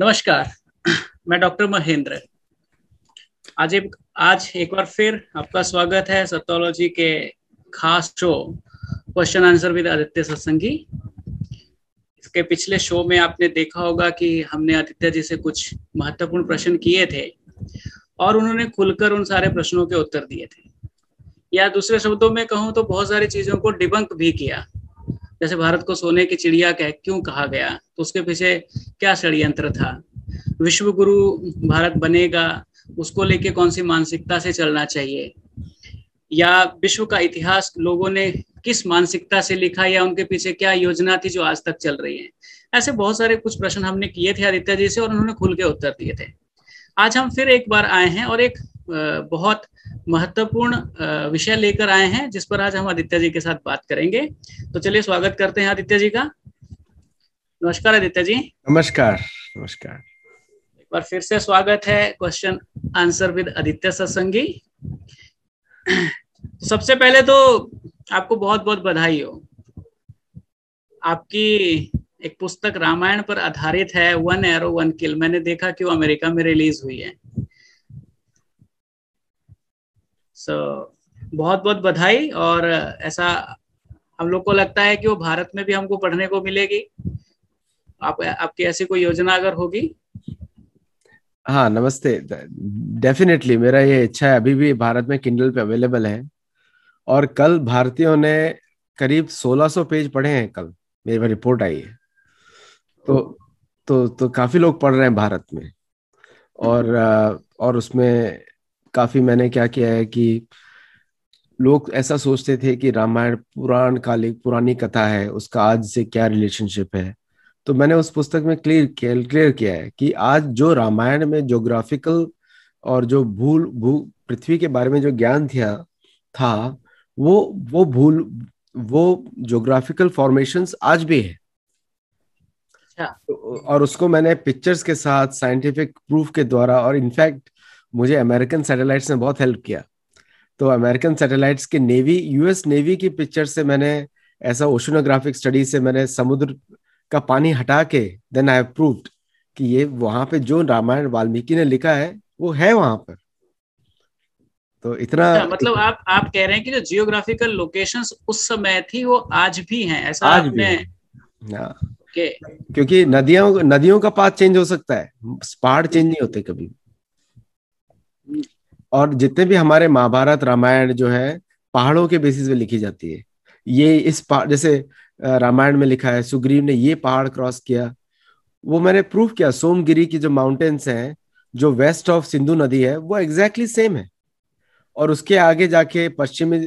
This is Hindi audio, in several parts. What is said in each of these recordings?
नमस्कार। मैं डॉक्टर महेंद्र। आज एक बार फिर आपका स्वागत है सत्योलॉजी के खास show question answer with Aditya Satsangi. इसके पिछले शो में आपने देखा होगा कि हमने आदित्य जी से कुछ महत्वपूर्ण प्रश्न किए थे और उन्होंने खुलकर उन सारे प्रश्नों के उत्तर दिए थे, या दूसरे शब्दों में कहूं तो बहुत सारी चीजों को डिबंक भी किया। जैसे भारत को सोने की चिड़िया क्यों कहा गया, तो उसके पीछे क्या षड्यंत्र था, विश्व गुरु भारत बनेगा उसको लेके कौन सी मानसिकता से चलना चाहिए, या विश्व का इतिहास लोगों ने किस मानसिकता से लिखा, या उनके पीछे क्या योजना थी जो आज तक चल रही है। ऐसे बहुत सारे कुछ प्रश्न हमने किए थे आदित्य जी से और उन्होंने खुल के उत्तर दिए थे। आज हम फिर एक बार आए हैं और एक बहुत महत्वपूर्ण विषय लेकर आए हैं जिस पर आज हम आदित्य जी के साथ बात करेंगे। तो चलिए स्वागत करते हैं आदित्य जी का। नमस्कार आदित्य जी। नमस्कार। नमस्कार। एक बार फिर से स्वागत है क्वेश्चन आंसर विद आदित्य सत्संगी। तो सबसे पहले तो आपको बहुत बहुत बधाई हो। आपकी एक पुस्तक रामायण पर आधारित है, वन एरो वन किल। मैंने देखा कि वो अमेरिका में रिलीज हुई है। बहुत बहुत बधाई। और ऐसा हम लोग को लगता है कि वो भारत में भी हमको पढ़ने को मिलेगी। आपकी ऐसी कोई योजना अगर होगी। हाँ, नमस्ते। डेफिनेटली मेरा ये इच्छा है। अभी भी भारत में किंडल पे अवेलेबल है और कल भारतीयों ने करीब 1600 पेज पढ़े हैं। कल मेरी रिपोर्ट आई है। तो काफी लोग पढ़ रहे हैं भारत में। और उसमें काफी मैंने क्या किया है कि लोग ऐसा सोचते थे कि रामायण पुरानी कथा है, उसका आज से क्या रिलेशनशिप है। तो मैंने उस पुस्तक में क्लियर किया है कि आज जो रामायण में ज्योग्राफिकल और जो भू पृथ्वी के बारे में जो ज्ञान था वो ज्योग्राफिकल फॉर्मेशंस आज भी है। और उसको मैंने पिक्चर्स के साथ साइंटिफिक प्रूफ के द्वारा, और इनफैक्ट मुझे अमेरिकन सैटेलाइट्स ने बहुत हेल्प किया। तो अमेरिकन सैटेलाइट्स के यूएस नेवी की पिक्चर से मैंने ऐसा ओशनोग्राफिक स्टडी से मैंने समुद्र का पानी हटा के देन आई हैव प्रूव्ड कि ये वहां पे जो रामायण वाल्मीकि ने लिखा है वो है वहां पर। तो इतना मतलब आप कह रहे हैं कि जो जियोग्राफिकल लोकेशंस उस समय थी वो आज भी हैं, ऐसा आज आपने? भी है। क्योंकि नदियों का पाथ चेंज हो सकता है, पहाड़ चेंज नहीं होते कभी। और जितने भी हमारे महाभारत रामायण जो है पहाड़ों के बेसिस पे लिखी जाती है। ये इस पहाड़, जैसे रामायण में लिखा है सुग्रीव ने ये पहाड़ क्रॉस किया, वो मैंने प्रूफ किया। सोमगिरी की जो माउंटेन्स हैं जो वेस्ट ऑफ सिंधु नदी है वो एग्जैक्टली सेम है। और उसके आगे जाके पश्चिमी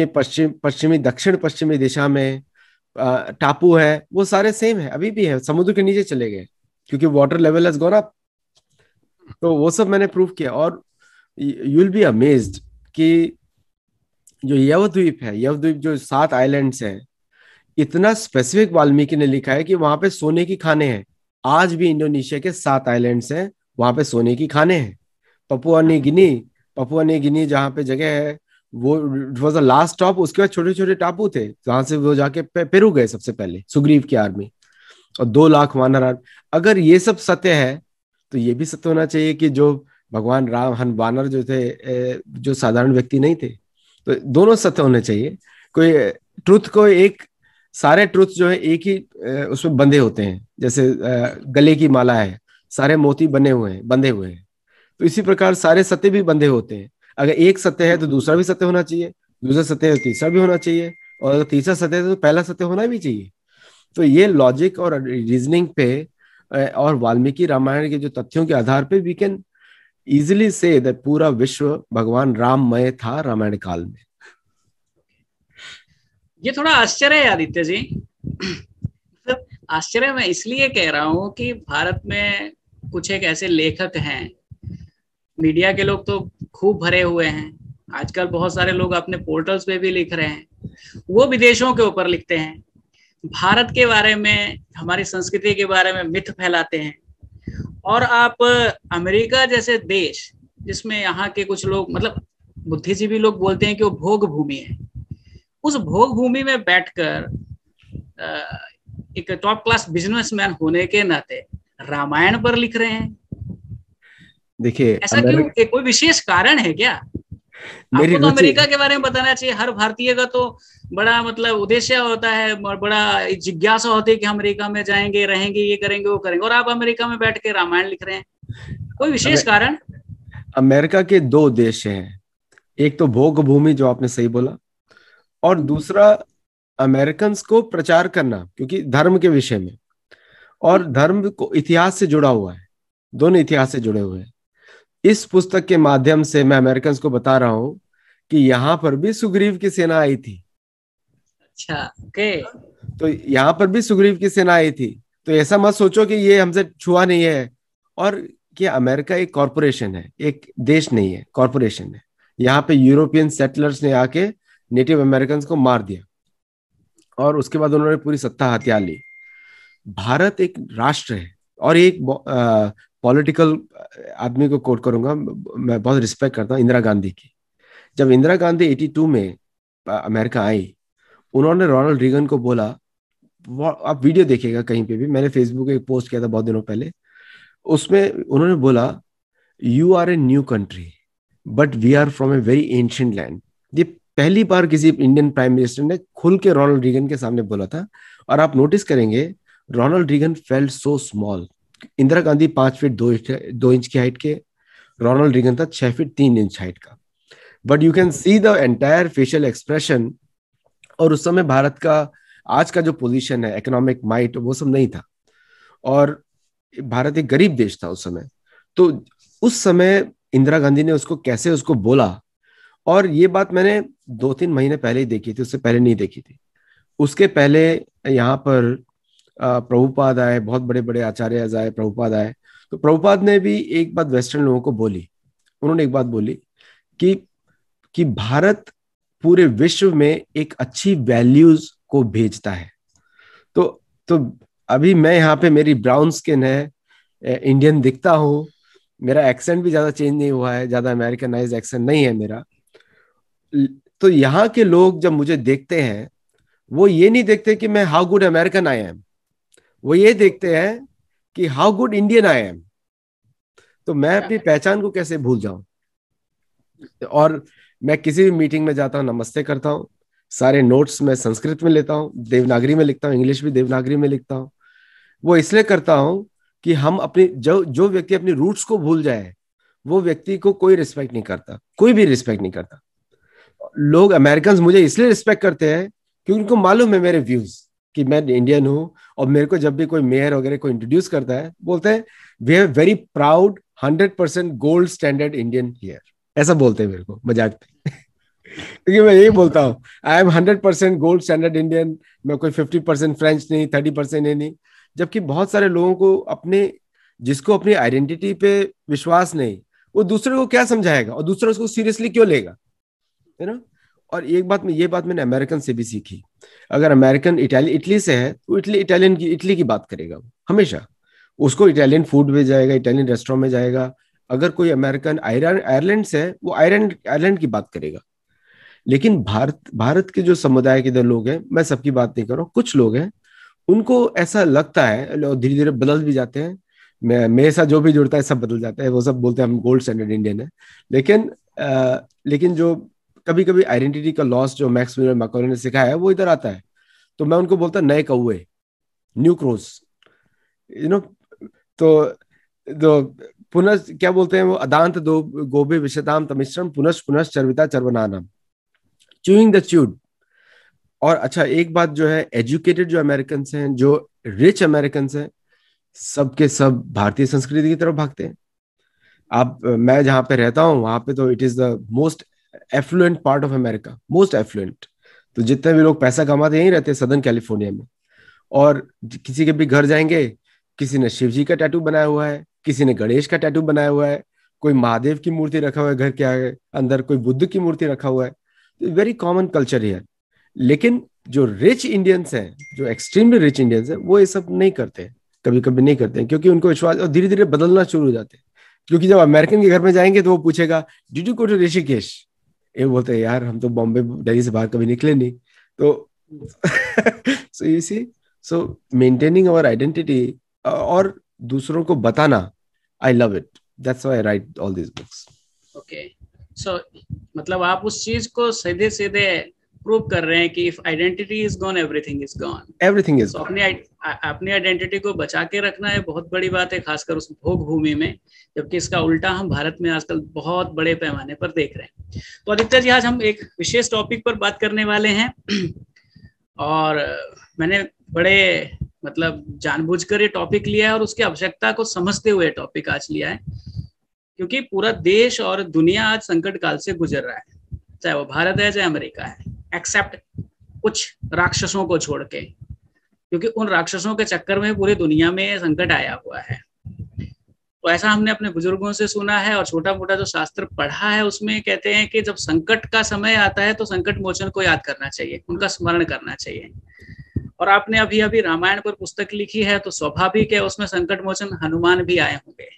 दक्षिण पश्चिमी दिशा में टापू है, वो सारे सेम है, अभी भी है। समुद्र के नीचे चले गए क्योंकि water level has gone up. तो वो सब मैंने प्रूफ किया। और यू विल बी अमेज्ड कि जो यवद्वीप जो 7 आइलैंड्स हैं, इतना स्पेसिफिक वाल्मीकि ने लिखा है कि वहां पे सोने की खाने हैं। आज भी इंडोनेशिया के 7 आइलैंड्स हैं, वहां पे सोने की खाने हैं। पपुआ न्यू गिनी जहाँ पे जगह है वो वॉज द लास्ट स्टॉप। उसके बाद छोटे छोटे टापू थे जहां से वो जाके पेरू गए सबसे पहले सुग्रीव की आर्मी, और 2 लाख वानर। अगर ये सब सत्य है तो ये भी सत्य होना चाहिए कि जो भगवान राम वानर जो थे जो साधारण व्यक्ति नहीं थे। तो दोनों सत्य होने चाहिए। कोई ट्रुथ को एक सारे ट्रुथ जो है एक ही उसमें बंधे होते हैं। जैसे गले की माला है, सारे मोती बंधे हुए हैं। तो इसी प्रकार सारे सत्य भी बंधे होते हैं। अगर एक सत्य है तो दूसरा भी सत्य होना चाहिए, दूसरा सत्य है तो तीसरा भी होना चाहिए, और अगर तीसरा सत्य है तो पहला सत्य होना भी चाहिए। तो ये लॉजिक और रीजनिंग पे और वाल्मीकि रामायण के जो तथ्यों के आधार पे वी कैन इजिली से दैट पूरा विश्व भगवान राममय था रामायण काल में। ये थोड़ा आश्चर्य है आदित्य जी। मतलब आश्चर्य मैं इसलिए कह रहा हूँ कि भारत में कुछ एक ऐसे लेखक हैं, मीडिया के लोग तो खूब भरे हुए हैं आजकल। बहुत सारे लोग अपने पोर्टल्स पे भी लिख रहे हैं, वो विदेशों के ऊपर लिखते हैं, भारत के बारे में, हमारी संस्कृति के बारे में मिथ फैलाते हैं। और आप अमेरिका जैसे देश जिसमें यहाँ के कुछ लोग, मतलब बुद्धिजीवी लोग बोलते हैं कि वो भोग भूमि है, उस भोग भूमि में बैठकर एक टॉप क्लास बिजनेसमैन होने के नाते रामायण पर लिख रहे हैं? देखिए ऐसा क्यों? कोई विशेष कारण है क्या? मेरी आपको तो रुचि, अमेरिका के बारे में बताना चाहिए। हर भारतीय का तो बड़ा मतलब उद्देश्य होता है और बड़ा जिज्ञासा होती है कि हम अमेरिका में जाएंगे, रहेंगे, ये करेंगे, वो करेंगे, और आप अमेरिका में बैठ के रामायण लिख रहे हैं। कोई विशेष कारण? अमेरिका के दो उद्देश्य हैं। एक तो भोग भूमि, जो आपने सही बोला, और दूसरा अमेरिकन को प्रचार करना, क्योंकि धर्म के विषय में, और धर्म को इतिहास से जुड़ा हुआ है, दोनों इतिहास से जुड़े हुए हैं। इस पुस्तक के माध्यम से मैं अमेरिकन को बता रहा हूं कि यहाँ पर भी सुग्रीव की सेना आई थी। अच्छा, ओके। तो यहाँ पर भी सुग्रीव की सेना आई थी। तो ऐसा मत सोचो कि ये हमसे छुआ नहीं है। और कि अमेरिका एक कॉरपोरेशन है, एक देश नहीं है, कॉरपोरेशन है। यहाँ पे यूरोपियन सेटलर्स ने आके नेटिव अमेरिकन को मार दिया और उसके बाद उन्होंने पूरी सत्ता हथिया ली। भारत एक राष्ट्र है। और एक पॉलिटिकल आदमी को कोट करूंगा, मैं बहुत रिस्पेक्ट करता हूँ, इंदिरा गांधी की। जब इंदिरा गांधी 82 में अमेरिका आई, उन्होंने रोनाल्ड रीगन को बोला, आप वीडियो देखिएगा कहीं पे भी, मैंने फेसबुक पे एक पोस्ट किया था बहुत दिनों पहले, उसमें उन्होंने बोला, you are a new country but we are from a very ancient land. ये पहली बार किसी इंडियन प्राइम मिनिस्टर ने खुल के रोनाल्ड रीगन के सामने बोला था। और आप नोटिस करेंगे, Ronald Reagan felt so small. Indira Gandhi 5 feet 2 inch की हाइट के, रोनाल्ड रीगन था 6 फीट 3 इंच हाइट का। But you can see the entire facial expression. और उस समय भारत का आज का जो पोजीशन है, इकोनॉमिक माइट, वो सब नहीं था। और भारत एक गरीब देश था उस समय। तो उस समय इंदिरा गांधी ने उसको कैसे उसको बोला। और ये बात मैंने 2-3 महीने पहले ही देखी थी, उससे पहले नहीं देखी थी। उसके पहले यहाँ पर प्रभुपाद आए, बहुत बड़े बड़े आचार्य आए, प्रभुपाद आए। तो प्रभुपाद ने भी एक बात वेस्टर्न लोगों को बोली। उन्होंने एक बात बोली कि भारत पूरे विश्व में एक अच्छी वैल्यूज को भेजता है। तो अभी मैं यहाँ पे, मेरी ब्राउन स्किन है, इंडियन दिखता हूँ, मेरा एक्सेंट भी ज्यादा चेंज नहीं हुआ है, ज्यादा अमेरिकनाइज एक्सेंट नहीं है मेरा। तो यहाँ के लोग जब मुझे देखते हैं, वो ये नहीं देखते कि मैं how good American I am, वो ये देखते हैं कि how good Indian I am. तो मैं अपनी पहचान को कैसे भूल जाऊं। और मैं किसी भी मीटिंग में जाता हूँ, नमस्ते करता हूँ, सारे नोट्स मैं संस्कृत में लेता हूँ, देवनागरी में लिखता हूँ, इंग्लिश भी देवनागरी में लिखता हूँ। वो इसलिए करता हूँ कि हम अपनी जो जो व्यक्ति अपनी रूट्स को भूल जाए, वो व्यक्ति को कोई रिस्पेक्ट नहीं करता, कोई भी रिस्पेक्ट नहीं करता। लोग अमेरिकन मुझे इसलिए रिस्पेक्ट करते हैं क्योंकि उनको मालूम है मेरे व्यूज, कि मैं इंडियन हूँ। और मेरे को जब भी कोई मेयर वगैरह को इंट्रोड्यूस करता है, बोलते हैं, we have very proud 100% gold standard Indian here, ऐसा बोलते हैं मेरे को मजाक में। क्योंकि मैं यही बोलता हूँ, I am 100% gold standard Indian. मैं कोई 50% फ्रेंच नहीं, 30% नहीं। जबकि बहुत सारे लोगों को अपने, जिसको अपनी आइडेंटिटी पे विश्वास नहीं, वो दूसरे को क्या समझाएगा और दूसरा उसको सीरियसली क्यों लेगा, है ना। और एक बात, ये बात मैंने अमेरिकन से भी सीखी। अगर अमेरिकन इटली से है, तो इटली की बात करेगा वो हमेशा। उसको इटालियन फूड में जाएगा, इटालियन रेस्टोरेंट में जाएगा। अगर कोई अमेरिकन आयरलैंड से है, वो आयरलैंड की बात करेगा। लेकिन भारत के जो समुदाय के इधर लोग हैं, मैं सबकी बात नहीं कर रहा हूँ, कुछ लोग हैं, उनको ऐसा लगता है, और धीरे धीरे बदल भी जाते हैं। मेरे साथ जो भी जुड़ता है सब बदल जाता है, वो सब बोलते हैं हम गोल्ड स्टैंडर्ड इंडियन है। लेकिन जो कभी कभी आइडेंटिटी का लॉस जो मैक्स मैकॉले ने सिखाया है, वो इधर आता है। तो मैं उनको बोलता नए कौए, न्यू क्रोज, यू नो। तो पुनः क्या बोलते हैं वो, अदांत दो गोबे विशदाम तमिश्रम पुनः पुनः चर्विता चर्वनानम, च्यूइंग द च्यूड। और अच्छा, एक बात जो है, एजुकेटेड जो अमेरिकन हैं, जो रिच अमेरिकन हैं, सबके सब भारतीय संस्कृति की तरफ भागते हैं। मैं जहां पे रहता हूँ, वहां पे तो it is the most affluent part of America, most affluent. तो जितने भी लोग पैसा कमाते यहीं रहते हैं, सदर्न कैलिफोर्निया में। और किसी के भी घर जाएंगे, किसी ने शिव जी का टैटू बनाया हुआ है, किसी ने गणेश का टैटू बनाया हुआ है, कोई महादेव की मूर्ति रखा हुआ है घर के आगे अंदर, कोई बुद्ध की मूर्ति रखा हुआ है। वेरी कॉमन कल्चर है। लेकिन जो रिच इंडियंस हैं, जो एक्सट्रीमली रिच इंडियंस हैं, वो ये सब नहीं करते, कभी कभी नहीं करते हैं, क्योंकि उनको विश्वास, और धीरे धीरे बदलना शुरू हो जाते हैं। क्योंकि जब अमेरिकन के घर में जाएंगे तो वो पूछेगा, did you go to Rishikesh. ये बोलते हैं, यार हम तो बॉम्बे दिल्ली से बाहर कभी निकले नहीं। तो so you see, so maintaining our identity. और दूसरों को बताना, I love it, that's why I write all this books. Okay, so मतलब आप उस चीज को सीधे सीधे प्रूव कर रहे हैं कि if identity is gone everything is gone. Everything is so gone. अपनी आइडेंटिटी को बचा के रखना है बहुत बड़ी बात है, खासकर उस भोग भूमि में, जबकि इसका उल्टा हम भारत में आजकल बहुत बड़े पैमाने पर देख रहे हैं। तो आदित्य जी, आज हम एक विशेष टॉपिक पर बात करने वाले हैं और मैंने बड़े मतलब जानबूझकर ये टॉपिक लिया है और उसकी आवश्यकता को समझते हुए टॉपिक आज लिया है, क्योंकि पूरा देश और दुनिया आज संकट काल से गुजर रहा है, चाहे वो भारत है चाहे अमेरिका है, एक्सेप्ट कुछ राक्षसों को छोड़ के, क्योंकि उन राक्षसों के चक्कर में पूरी दुनिया में संकट आया हुआ है। तो ऐसा हमने अपने बुजुर्गों से सुना है और छोटा मोटा जो शास्त्र पढ़ा है उसमें कहते हैं कि जब संकट का समय आता है तो संकट मोचन को याद करना चाहिए, उनका स्मरण करना चाहिए। और आपने अभी अभी रामायण पर पुस्तक लिखी है, तो स्वाभाविक है उसमें संकट मोचन हनुमान भी आए होंगे।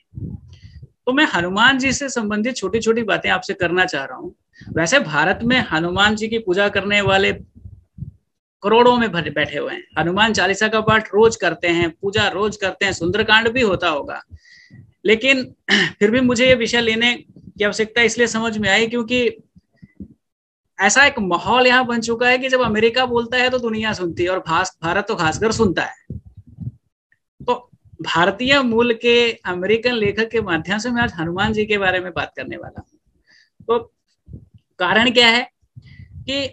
तो मैं हनुमान जी से संबंधित छोटी छोटी बातें आपसे करना चाह रहा हूँ। वैसे भारत में हनुमान जी की पूजा करने वाले करोड़ों में बैठे हुए हैं, हनुमान चालीसा का पाठ रोज करते हैं, पूजा रोज करते हैं, सुंदरकांड भी होता होगा। लेकिन फिर भी मुझे ये विषय लेने की आवश्यकता इसलिए समझ में आई क्योंकि ऐसा एक माहौल यहाँ बन चुका है कि जब अमेरिका बोलता है तो दुनिया सुनती है और भारत तो खासकर सुनता है। तो भारतीय मूल के अमेरिकन लेखक के माध्यम से मैं आज हनुमान जी के बारे में बात करने वाला हूँ। तो कारण क्या है कि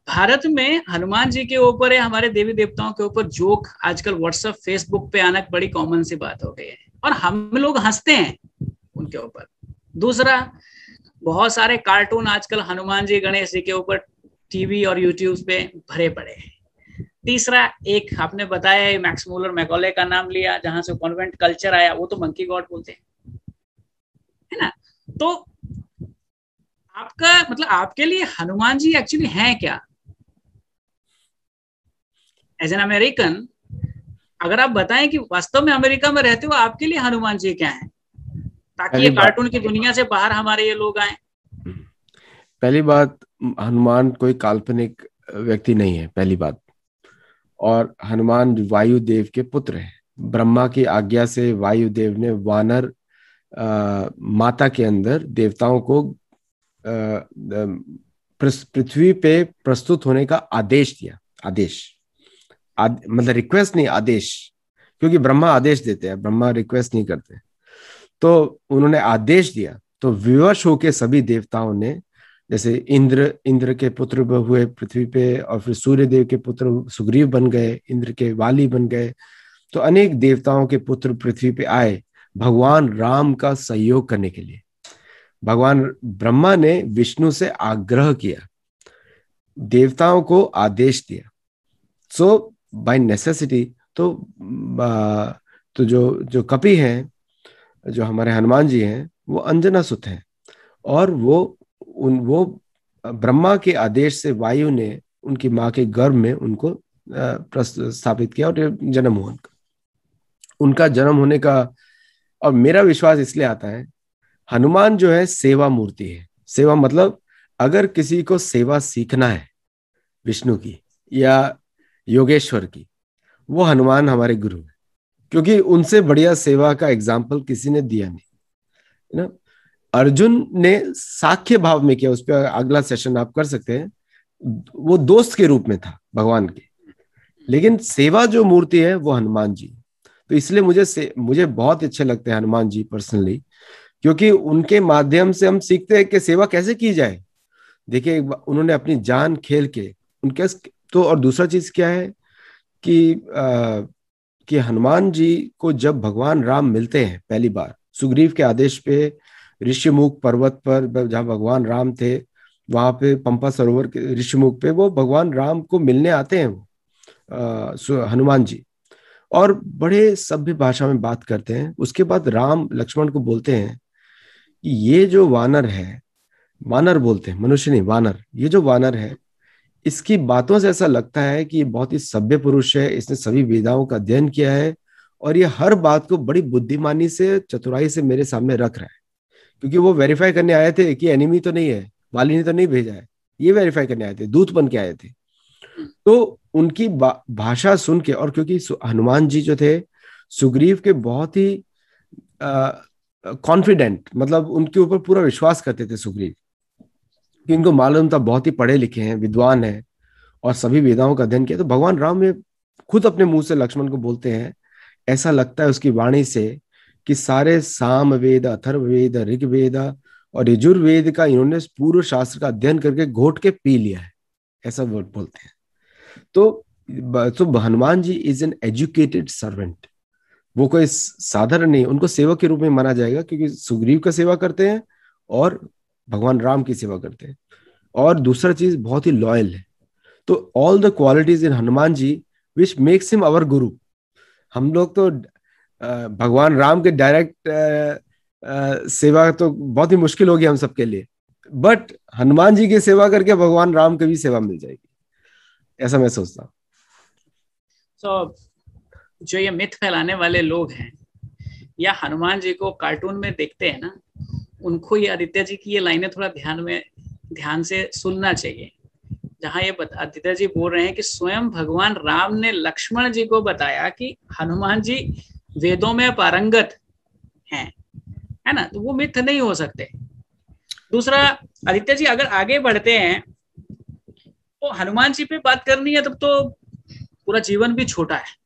भारत में हनुमान जी के ऊपर या हमारे देवी देवताओं के ऊपर जोक आजकल व्हाट्सएप फेसबुक पे आना बड़ी कॉमन सी बात हो गई है और हम लोग हंसते हैं उनके ऊपर। दूसरा, बहुत सारे कार्टून आजकल हनुमान जी गणेश जी के ऊपर टीवी और यूट्यूब पे भरे पड़े हैं। तीसरा, एक आपने बताया मैक्स मूलर मैकॉले का नाम लिया, जहां से कॉन्वेंट कल्चर आया, वो तो मंकी गॉड बोलते हैं, है ना। तो आपका मतलब आपके लिए हनुमान जी एक्चुअली हैं क्या एज एन अमेरिकन? अगर आप बताएं कि वास्तव में अमेरिका में रहते हो, आपके लिए हनुमान जी क्या है, ताकि ये कार्टून की दुनिया से बाहर हमारे ये लोग आए। पहली बात, हनुमान कोई काल्पनिक व्यक्ति नहीं है, पहली बात। और हनुमान वायुदेव के पुत्र हैं। ब्रह्मा की आज्ञा से वायुदेव ने वानर माता के अंदर देवताओं को पृथ्वी पे प्रस्तुत होने का आदेश दिया। मतलब रिक्वेस्ट नहीं, आदेश, क्योंकि ब्रह्मा आदेश देते हैं, ब्रह्मा रिक्वेस्ट नहीं करते। तो उन्होंने आदेश दिया, तो विवश होके सभी देवताओं ने, जैसे इंद्र के पुत्र हुए पृथ्वी पे, और फिर सूर्य देव के पुत्र सुग्रीव बन गए, इंद्र के वाली बन गए। तो अनेक देवताओं के पुत्र पृथ्वी पे आए भगवान राम का सहयोग करने के लिए। भगवान ब्रह्मा ने विष्णु से आग्रह किया, देवताओं को आदेश दिया। सो बाय नेसेसिटी तो जो कपि हैं, जो हमारे हनुमान जी हैं, वो अंजना सुत हैं। और वो ब्रह्मा के आदेश से वायु ने उनकी माँ के गर्भ में उनको स्थापित किया और जन्म हुआ उनका जन्म होने का। और मेरा विश्वास इसलिए आता है, हनुमान जो है सेवा मूर्ति है। सेवा मतलब अगर किसी को सेवा सीखना है विष्णु की या योगेश्वर की, वो हनुमान हमारे गुरु है, क्योंकि उनसे बढ़िया सेवा का एग्जाम्पल किसी ने दिया नहीं, है ना। अर्जुन ने साख्य भाव में किया, उस पर अगला सेशन आप कर सकते हैं। वो दोस्त के रूप में था भगवान के, लेकिन सेवा जो मूर्ति है वो हनुमान जी। तो इसलिए मुझे बहुत अच्छे लगते हैं हनुमान जी पर्सनली, क्योंकि उनके माध्यम से हम सीखते हैं कि सेवा कैसे की जाए। देखिए, उन्होंने अपनी जान खेल के उनके तो। और दूसरा चीज क्या है कि हनुमान जी को जब भगवान राम मिलते हैं पहली बार सुग्रीव के आदेश पे, ऋषिमुख पर्वत पर जहाँ भगवान राम थे, वहां पे पंपा सरोवर के ऋषिमुख पे वो भगवान राम को मिलने आते हैं वो हनुमान जी, और बड़े सभ्य भाषा में बात करते हैं। उसके बाद राम लक्ष्मण को बोलते हैं कि ये जो वानर है, वानर बोलते हैं, मनुष्य नहीं, वानर, ये जो वानर है, इसकी बातों से ऐसा लगता है कि ये बहुत ही सभ्य पुरुष है, इसने सभी वेदाओं का अध्ययन किया है और ये हर बात को बड़ी बुद्धिमानी से, चतुराई से मेरे सामने रख रहा है। क्योंकि वो वेरीफाई करने आए थे कि एनिमी तो नहीं है, वाली ने तो नहीं भेजा है, ये वेरीफाई करने आए थे, दूत बन के आए थे। तो उनकी भाषा सुन के, और क्योंकि हनुमान जी जो थे सुग्रीव के बहुत ही कॉन्फिडेंट, मतलब उनके ऊपर पूरा विश्वास करते थे सुग्रीव, कि इनको मालूम था बहुत ही पढ़े लिखे हैं, विद्वान हैं और सभी वेदाओं का अध्ययन किया। तो भगवान राम ने खुद अपने मुंह से लक्ष्मण को बोलते हैं, ऐसा लगता है उसकी वाणी से कि सारे साम वेद, अथर्ववेद, ऋग्वेद और यजुर्वेद का इन्होंने पूर्व शास्त्र का अध्ययन करके घोट के पी लिया है, ऐसा वर्ड बोलते हैं। तो Hanuman ji is an educated servant. वो कोई साधारण नहीं, उनको सेवक के रूप में माना जाएगा, क्योंकि सुग्रीव का सेवा करते हैं और भगवान राम की सेवा करते हैं। और दूसरा चीज, बहुत ही लॉयल है। तो all the qualities in Hanuman ji which makes him our guru. हम लोग तो भगवान राम के डायरेक्ट सेवा तो बहुत ही मुश्किल होगी हम सबके लिए, बट हनुमान जी की सेवा करके भगवान राम की भी सेवा मिल जाएगी, ऐसा मैं सोचता हूँ। तो जो ये मिथ फैलाने वाले लोग हैं या हनुमान जी को कार्टून में देखते हैं ना, उनको ये आदित्य जी की ये लाइनें थोड़ा ध्यान से सुनना चाहिए, जहां ये आदित्य जी बोल रहे हैं कि स्वयं भगवान राम ने लक्ष्मण जी को बताया कि हनुमान जी वेदों में पारंगत हैं, है ना, तो वो मिथ नहीं हो सकते। दूसरा, आदित्य जी अगर आगे बढ़ते हैं तो हनुमान जी पे बात करनी है, तब तो पूरा जीवन भी छोटा है।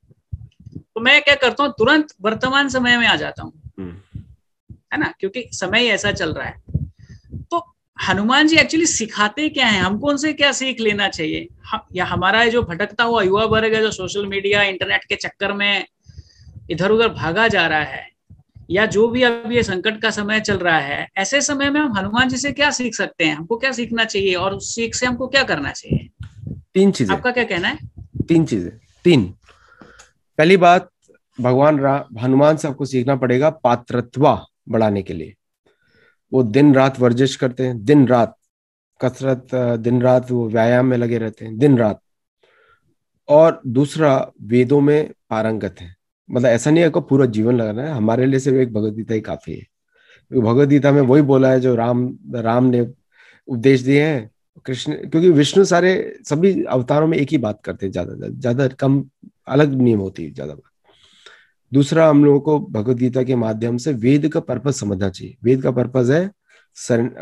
तो मैं क्या करता हूँ, तुरंत वर्तमान समय में आ जाता हूँ, है ना, क्योंकि समय ही ऐसा चल रहा है। तो हनुमान जी एक्चुअली सिखाते क्या हैं, हमको उनसे क्या सीख लेना चाहिए? या हमारा जो भटकता हुआ युवा वर्ग है, जो सोशल मीडिया इंटरनेट के चक्कर में इधर उधर भागा जा रहा है, या जो भी अभी ये संकट का समय चल रहा है, ऐसे समय में हम हनुमान जी से क्या सीख सकते हैं? हमको क्या सीखना चाहिए और उस सीख से हमको क्या करना चाहिए? 3 चीजें। आपका क्या कहना है? 3 चीजें। 3, पहली बात, भगवान हनुमान से आपको सीखना पड़ेगा पात्रत्व बढ़ाने के लिए। वो दिन रात वर्जिश करते हैं, दिन रात कसरत, दिन रात वो व्यायाम में लगे रहते हैं, दिन रात। और दूसरा, वेदों में पारंगत है। मतलब ऐसा नहीं है को पूरा जीवन लगाना है, हमारे लिए सिर्फ एक भगवद गीता ही काफी है। भगवद गीता में वही बोला है जो राम ने उपदेश दिए हैं। कृष्ण, क्योंकि विष्णु सारे सभी अवतारों में एक ही बात करते हैं, ज्यादा कम अलग नहीं होती ज्यादा बात। दूसरा, हम लोगों को भगवद गीता के माध्यम से वेद का पर्पज समझना चाहिए। वेद का पर्पज है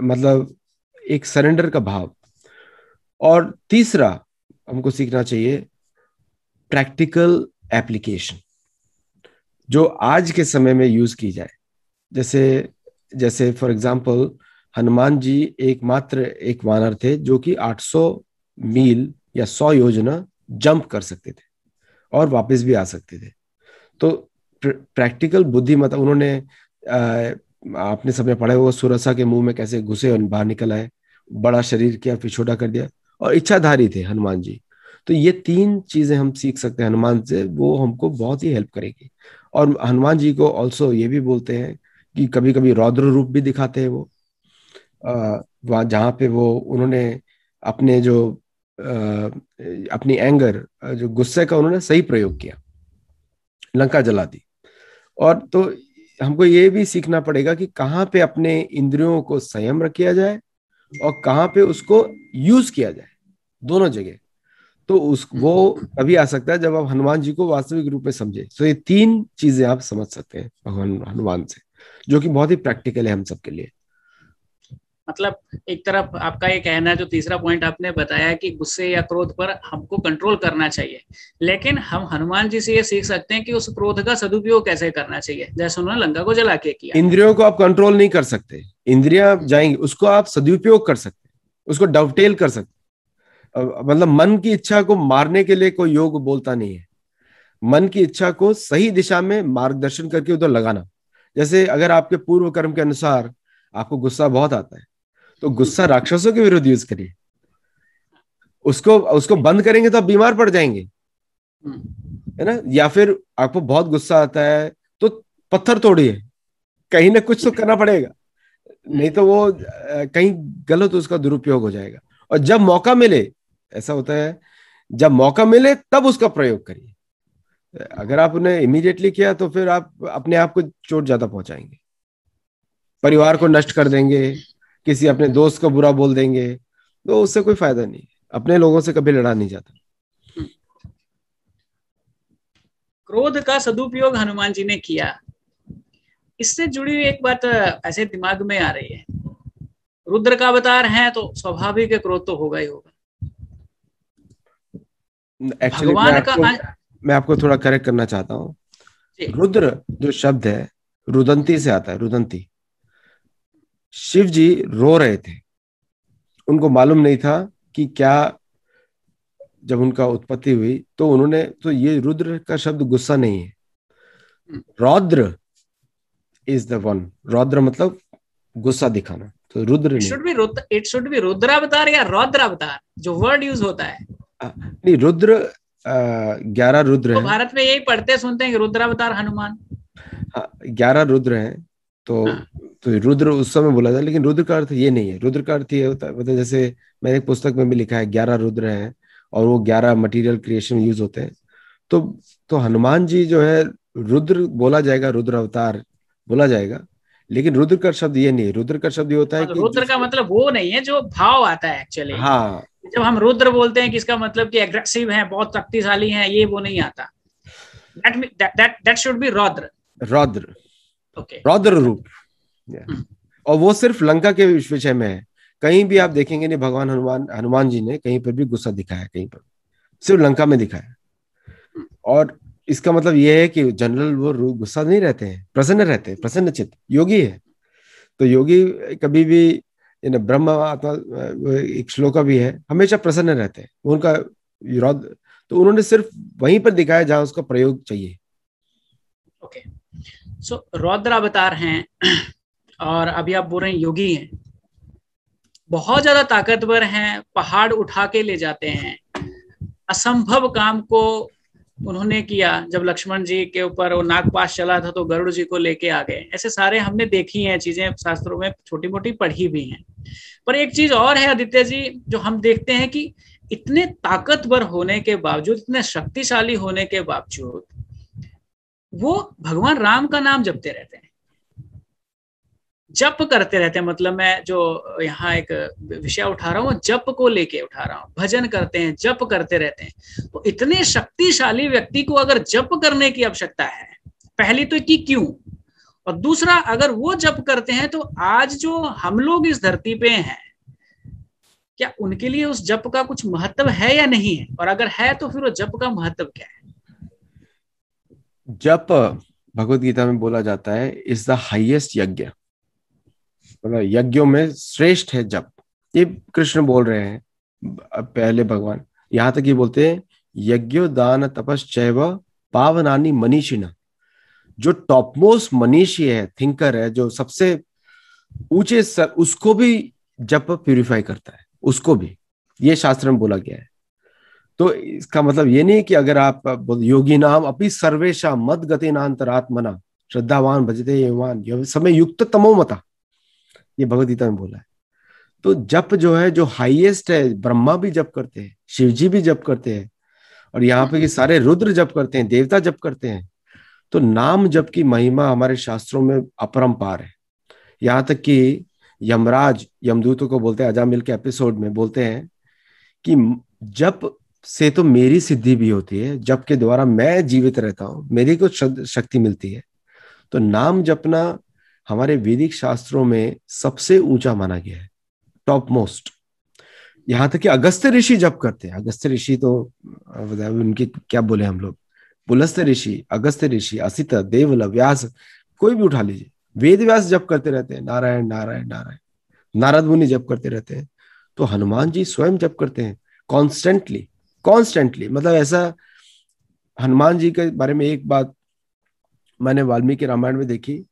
मतलब एक सरेंडर का भाव। और तीसरा, हमको सीखना चाहिए प्रैक्टिकल एप्लीकेशन, जो आज के समय में यूज की जाए। जैसे जैसे फॉर एग्जांपल, हनुमान जी एकमात्र एक वानर थे जो कि 800 मील या 100 योजना जंप कर सकते थे और वापस भी आ सकते थे। तो प्रैक्टिकल बुद्धिमत्ता उन्होंने, आपने समय पढ़ा होगा सुरसा के मुंह में कैसे घुसे और बाहर निकल आए, बड़ा शरीर किया फिर छोटा कर दिया, और इच्छाधारी थे हनुमान जी। तो ये 3 चीजें हम सीख सकते हैं हनुमान से, वो हमको बहुत ही हेल्प करेगी। और हनुमान जी को ऑल्सो ये भी बोलते हैं कि कभी कभी रौद्र रूप भी दिखाते हैं वो, वहाँ जहाँ पे वो उन्होंने अपने जो अपनी एंगर, जो गुस्से का उन्होंने सही प्रयोग किया, लंका जला दी। और तो हमको ये भी सीखना पड़ेगा कि कहाँ पे अपने इंद्रियों को संयम किया जाए और कहाँ पे उसको यूज किया जाए, दोनों जगह। तो वो तभी आ सकता है जब आप हनुमान जी को वास्तविक रूप में समझे। तो ये 3 चीजें आप समझ सकते हैं भगवान हनुमान से, जो कि बहुत ही प्रैक्टिकल है हम सबके लिए। मतलब एक तरफ आपका ये कहना है, जो तीसरा पॉइंट आपने बताया कि गुस्से या क्रोध पर हमको कंट्रोल करना चाहिए, लेकिन हम हनुमान जी से ये सीख सकते हैं कि उस क्रोध का सदुपयोग कैसे करना चाहिए, जैसे उन्होंने लंका को जला के किया। इंद्रियों को आप कंट्रोल नहीं कर सकते, इंद्रियां जाएंगी, उसको आप सदुपयोग कर सकते, उसको डवटेल कर सकते। मतलब मन की इच्छा को मारने के लिए कोई योग बोलता नहीं है। मन की इच्छा को सही दिशा में मार्गदर्शन करके उधर लगाना। जैसे अगर आपके पूर्व कर्म के अनुसार आपको गुस्सा बहुत आता है, तो गुस्सा राक्षसों के विरुद्ध यूज करिए। उसको उसको बंद करेंगे तो आप बीमार पड़ जाएंगे, है ना। या फिर आपको बहुत गुस्सा आता है तो पत्थर तोड़िए, कहीं ना कुछ तो करना पड़ेगा, नहीं तो वो कहीं गलत उसका दुरुपयोग हो जाएगा। और जब मौका मिले, ऐसा होता है, जब मौका मिले तब उसका प्रयोग करिए। अगर आप उन्हें इमीडिएटली किया तो फिर आप अपने आप को चोट ज्यादा पहुंचाएंगे, परिवार को नष्ट कर देंगे, किसी अपने दोस्त को बुरा बोल देंगे, तो उससे कोई फायदा नहीं। अपने लोगों से कभी लड़ा नहीं जाता। क्रोध का सदुपयोग हनुमान जी ने किया। इससे जुड़ी हुई एक बात ऐसे दिमाग में आ रही है, रुद्र का अवतार है तो स्वाभाविक है क्रोध तो होगा ही होगा। एक्चुअली भगवान का मैं आपको थोड़ा करेक्ट करना चाहता हूँ। जी, रुद्र जो शब्द है रुदंती से आता है, रुदंती। शिव जी रो रहे थे, उनको मालूम नहीं था कि क्या, जब उनका उत्पत्ति हुई तो उन्होंने, तो ये रुद्र का शब्द गुस्सा नहीं है, रौद्र इज द वन। रौद्र मतलब गुस्सा दिखाना, तो रुद्र नहीं। इट शुड बी रुद्रावतार या रौद्रावतार, जो वर्ड यूज होता है। नहीं, रुद्र 11 रुद्र तो हैं। भारत में यही पढ़ते सुनते हैं कि रुद्रावतार हनुमान। हाँ, 11 रुद्र हैं। तो हाँ, तो रुद्र उस समय बोला था, लेकिन रुद्र का अर्थ ये नहीं है। रुद्र का अर्थ ये होता है, मतलब जैसे मैंने एक पुस्तक में भी लिखा है 11 रुद्र हैं और वो 11 मटेरियल क्रिएशन यूज होते हैं। तो तो हनुमान जी जो है, रुद्र बोला जाएगा, रुद्र अवतार बोला जाएगा, लेकिन रुद्र का शब्द ये नहीं है। रुद्र का शब्द ये होता है तो कि रुद्र का मतलब वो नहीं है जो भाव आता है एक्चुअली। हाँ, जब हम रुद्र बोलते हैं कि इसका मतलब कि एग्रेसिव है, बहुत शक्तिशाली है, ये वो नहीं आता। दैट शुड बी रौद्र। रौद्र, ओके, रौद्र रूप। और वो सिर्फ लंका के विषय में है। कहीं भी आप देखेंगे नहीं, भगवान हनुमान जी ने कहीं पर भी गुस्सा दिखाया, कहीं पर, सिर्फ लंका में दिखाया। और इसका मतलब ये है कि जनरल वो गुस्सा नहीं रहते हैं, प्रसन्न रहते हैं, प्रसन्न चित्त योगी है। तो योगी कभी भी ब्रह्म आत्मा, एक श्लोका भी है, हमेशा प्रसन्न रहते हैं उनका विरोध। तो उन्होंने सिर्फ वहीं पर दिखाया जहां उसका प्रयोग चाहिए। ओके, सो रौद्र अवतार हैं और अभी आप बोल रहे हैं योगी हैं, बहुत ज्यादा ताकतवर हैं, पहाड़ उठा के ले जाते हैं। असंभव काम को उन्होंने किया। जब लक्ष्मण जी के ऊपर वो नागपाश चला था तो गरुड़ जी को लेके आ गए। ऐसे सारे हमने देखी हैं चीजें, शास्त्रों में छोटी मोटी पढ़ी भी हैं। पर एक चीज और है आदित्य जी, जो हम देखते हैं कि इतने ताकतवर होने के बावजूद, इतने शक्तिशाली होने के बावजूद, वो भगवान राम का नाम जपते रहते हैं, जप करते रहते हैं। मतलब मैं जो यहाँ एक विषय उठा रहा हूँ, जप को लेके उठा रहा हूँ। भजन करते हैं, जप करते रहते हैं। तो इतने शक्तिशाली व्यक्ति को अगर जप करने की आवश्यकता है, पहली तो कि क्यों, और दूसरा अगर वो जप करते हैं तो आज जो हम लोग इस धरती पे हैं, क्या उनके लिए उस जप का कुछ महत्व है या नहीं है? और अगर है तो फिर वो जप का महत्व क्या है? जप भगवत गीता में बोला जाता है इज द हाईएस्ट यज्ञ, मतलब यज्ञों में श्रेष्ठ है जप। ये कृष्ण बोल रहे हैं, पहले भगवान यहां तक ये बोलते हैं यज्ञो दान तपश्चैव पावनानि मनीषिणः। जो टॉप मोस्ट मनीषी है, थिंकर है, जो सबसे ऊंचे सर, उसको भी जप प्यूरिफाई करता है, उसको भी। ये शास्त्र में बोला गया है। तो इसका मतलब ये नहीं कि अगर आप योगी नाम अपि सर्वेशा मद गतिनांतरात्मना श्रद्धावान भजते यवान समय युक्त तमो मता, ये भगवद गीता में बोला है। तो जप जो है, जो हाईएस्ट है, ब्रह्मा भी जप करते हैं, शिव जी भी जप करते हैं, और यहाँ पे कि सारे रुद्र जप करते हैं, देवता जप करते हैं। तो नाम जप की महिमा हमारे शास्त्रों में अपरंपार है। यहाँ तक कि यमराज यमदूतों को बोलते हैं, अजामिल के एपिसोड में बोलते हैं कि जप से तो मेरी सिद्धि भी होती है, जप के द्वारा मैं जीवित रहता हूं, मेरी को शक्ति मिलती है। तो नाम जपना हमारे वैदिक शास्त्रों में सबसे ऊंचा माना गया है, टॉप मोस्ट। यहाँ तक कि अगस्त्य ऋषि जप करते हैं। अगस्त्य ऋषि तो उनकी क्या बोले हम लोग, पुलस्त्य ऋषि, अगस्त्य ऋषि, असित, देवल, व्यास, कोई भी उठा लीजिए, वेद व्यास जप करते रहते हैं, नारायण नारायण नारायण। नारद मुनि जप करते रहते हैं। तो हनुमान जी स्वयं जप करते हैं कॉन्स्टेंटली, कॉन्स्टेंटली। मतलब ऐसा, हनुमान जी के बारे में एक बात मैंने वाल्मीकि रामायण में देखी,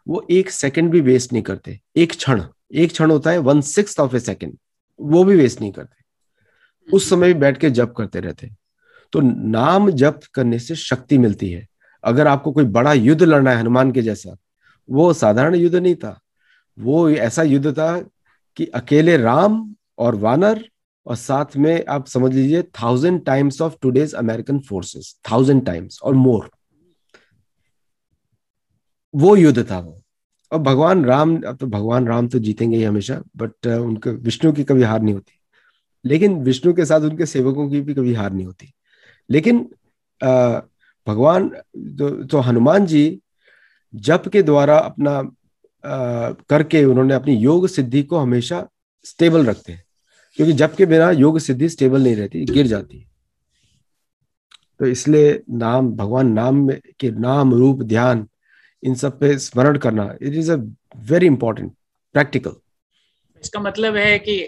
वो एक सेकंड भी वेस्ट नहीं करते। एक क्षण होता है 1/6 ऑफ ए सेकंड, वो भी वेस्ट नहीं करते। उस समय भी बैठ के जप करते रहते। तो नाम जप करने से शक्ति मिलती है। अगर आपको कोई बड़ा युद्ध लड़ना है हनुमान के जैसा, वो साधारण युद्ध नहीं था, वो ऐसा युद्ध था कि अकेले राम और वानर, और साथ में आप समझ लीजिए 1000 times of today's American forces, 1000 times और मोर, वो युद्ध था वो। और भगवान राम, अब तो भगवान राम तो जीतेंगे ही हमेशा, बट उनके विष्णु की कभी हार नहीं होती। लेकिन विष्णु के साथ उनके सेवकों की भी कभी हार नहीं होती। लेकिन भगवान तो हनुमान जी जप के द्वारा अपना करके उन्होंने अपनी योग सिद्धि को हमेशा स्टेबल रखते हैं, क्योंकि जप के बिना योग सिद्धि स्टेबल नहीं रहती, गिर जाती है। तो इसलिए नाम, भगवान नाम के नाम रूप ध्यान, इन सब पे स्मरण करना, it is a very important practical. इसका मतलब है कि